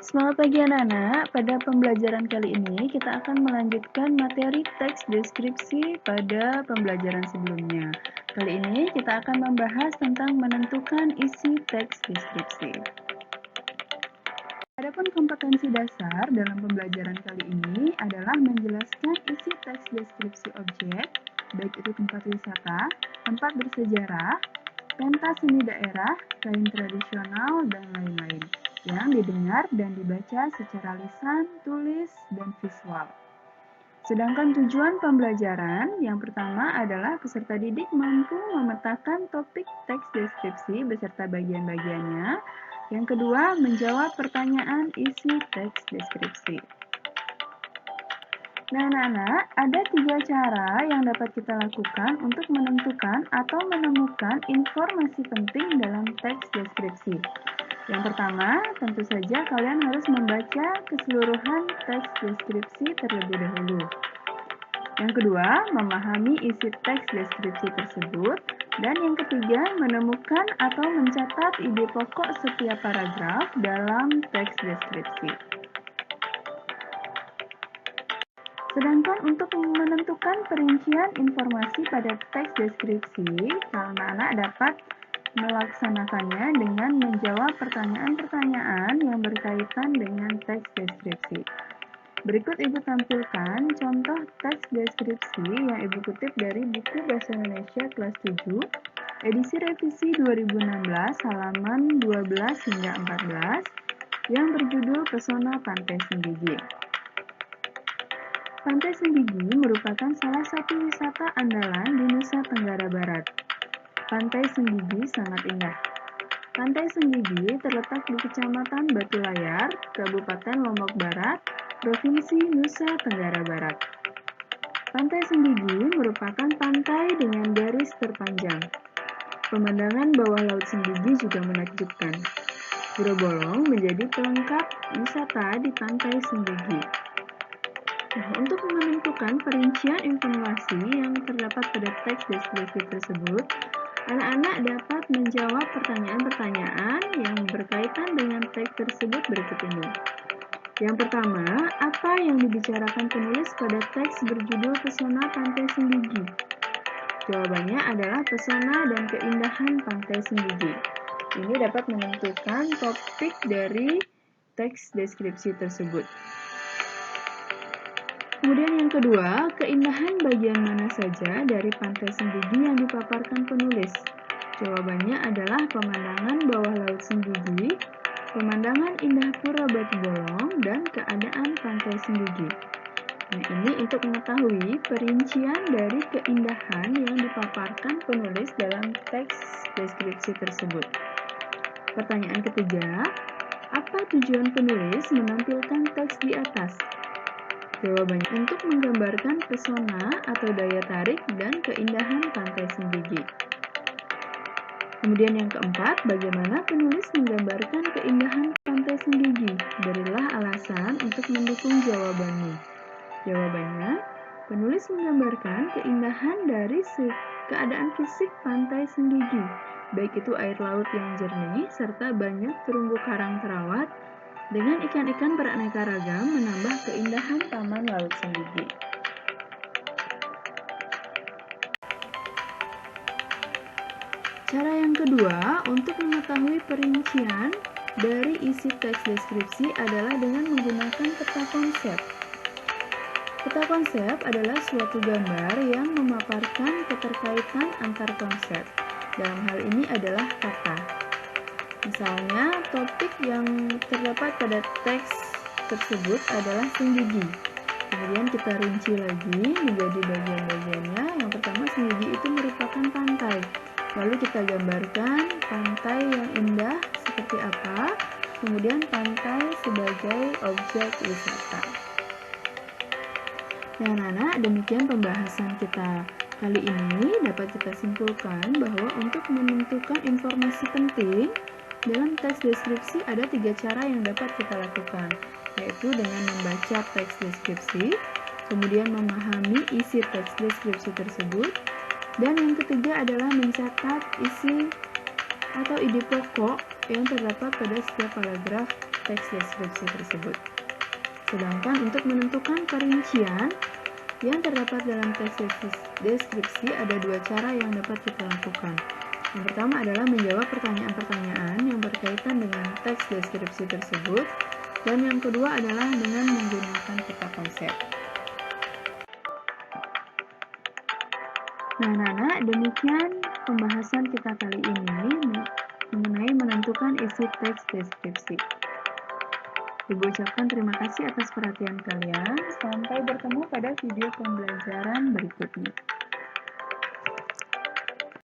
Semangat pagi anak-anak, pada pembelajaran kali ini kita akan melanjutkan materi teks deskripsi pada pembelajaran sebelumnya. Kali ini kita akan membahas tentang menentukan isi teks deskripsi. Adapun kompetensi dasar dalam pembelajaran kali ini adalah menjelaskan isi teks deskripsi objek, baik itu tempat wisata, tempat bersejarah, pentas seni daerah, kain tradisional, dan lain-lain, yang didengar dan dibaca secara lisan, tulis, dan visual. Sedangkan tujuan pembelajaran yang pertama adalah peserta didik mampu memetakan topik teks deskripsi beserta bagian-bagiannya. Yang kedua, menjawab pertanyaan isi teks deskripsi. Nah, anak-anak, ada 3 cara yang dapat kita lakukan untuk menentukan atau menemukan informasi penting dalam teks deskripsi. Yang pertama, tentu saja kalian harus membaca keseluruhan teks deskripsi terlebih dahulu. Yang kedua, memahami isi teks deskripsi tersebut. Dan yang ketiga, menemukan atau mencatat ide pokok setiap paragraf dalam teks deskripsi. Sedangkan untuk menentukan perincian informasi pada teks deskripsi, anak-anak dapat melaksanakannya dengan menjawab pertanyaan-pertanyaan yang berkaitan dengan teks deskripsi. Berikut Ibu tampilkan contoh teks deskripsi yang Ibu kutip dari buku Bahasa Indonesia kelas 7, edisi revisi 2016, halaman 12 hingga 14, yang berjudul Pesona Pantai Senggigi. Pantai Senggigi merupakan salah satu wisata andalan di Nusa Tenggara Barat. Pantai Senggigi sangat indah. Pantai Senggigi terletak di Kecamatan Batu Layar, Kabupaten Lombok Barat, Provinsi Nusa Tenggara Barat. Pantai Senggigi merupakan pantai dengan garis terpanjang. Pemandangan bawah laut Senggigi juga menakjubkan. Pura Bolong menjadi pelengkap wisata di Pantai Senggigi. Nah, untuk menentukan perincian informasi yang terdapat pada teks deskripsi tersebut, anak-anak dapat menjawab pertanyaan-pertanyaan yang berkaitan dengan teks tersebut berikut ini. Yang pertama, apa yang dibicarakan penulis pada teks berjudul Pesona Pantai Senggigi? Jawabannya adalah pesona dan keindahan Pantai Senggigi. Ini dapat menentukan topik dari teks deskripsi tersebut. Kemudian yang kedua, keindahan bagian mana saja dari Pantai Senggigi yang dipaparkan penulis? Jawabannya adalah pemandangan bawah laut Senggigi, pemandangan indah Pura Batu Bolong, dan keadaan Pantai Senggigi. Nah, ini untuk mengetahui perincian dari keindahan yang dipaparkan penulis dalam teks deskripsi tersebut. Pertanyaan ketiga, apa tujuan penulis menampilkan teks di atas? Jawabannya untuk menggambarkan pesona atau daya tarik dan keindahan Pantai Senggigi. Kemudian yang keempat, bagaimana penulis menggambarkan keindahan Pantai Senggigi? Berilah alasan untuk mendukung jawabanmu. Jawabannya, penulis menggambarkan keindahan dari keadaan fisik Pantai Senggigi, baik itu air laut yang jernih serta banyak terumbu karang terawat dengan ikan-ikan beraneka ragam menambah keindahan Taman Laut Senggigi. Cara yang kedua untuk mengetahui perincian dari isi teks deskripsi adalah dengan menggunakan peta konsep. Peta konsep adalah suatu gambar yang memaparkan keterkaitan antar konsep. Dalam hal ini adalah kata. Misalnya, topik yang terdapat pada teks tersebut adalah Senggigi. Kemudian kita rinci lagi menjadi bagian-bagiannya. Yang pertama, Senggigi itu merupakan pantai. Lalu kita gambarkan pantai yang indah seperti apa, kemudian pantai sebagai objek wisata. Nah, anak-anak, demikian pembahasan kita kali ini. Dapat kita simpulkan bahwa untuk menentukan informasi penting dalam teks deskripsi ada 3 cara yang dapat kita lakukan, yaitu dengan membaca teks deskripsi, kemudian memahami isi teks deskripsi tersebut, dan yang ketiga adalah mencatat isi atau ide pokok yang terdapat pada setiap paragraf teks deskripsi tersebut. Sedangkan untuk menentukan perincian yang terdapat dalam teks deskripsi ada dua cara yang dapat kita lakukan. Yang pertama adalah menjawab pertanyaan-pertanyaan yang berkaitan dengan teks deskripsi tersebut, dan yang kedua adalah dengan menggunakan peta konsep. Nah, anak-anak, demikian pembahasan kita kali ini mengenai menentukan isi teks deskripsi. Ibu ucapkan terima kasih atas perhatian kalian. Sampai bertemu pada video pembelajaran berikutnya.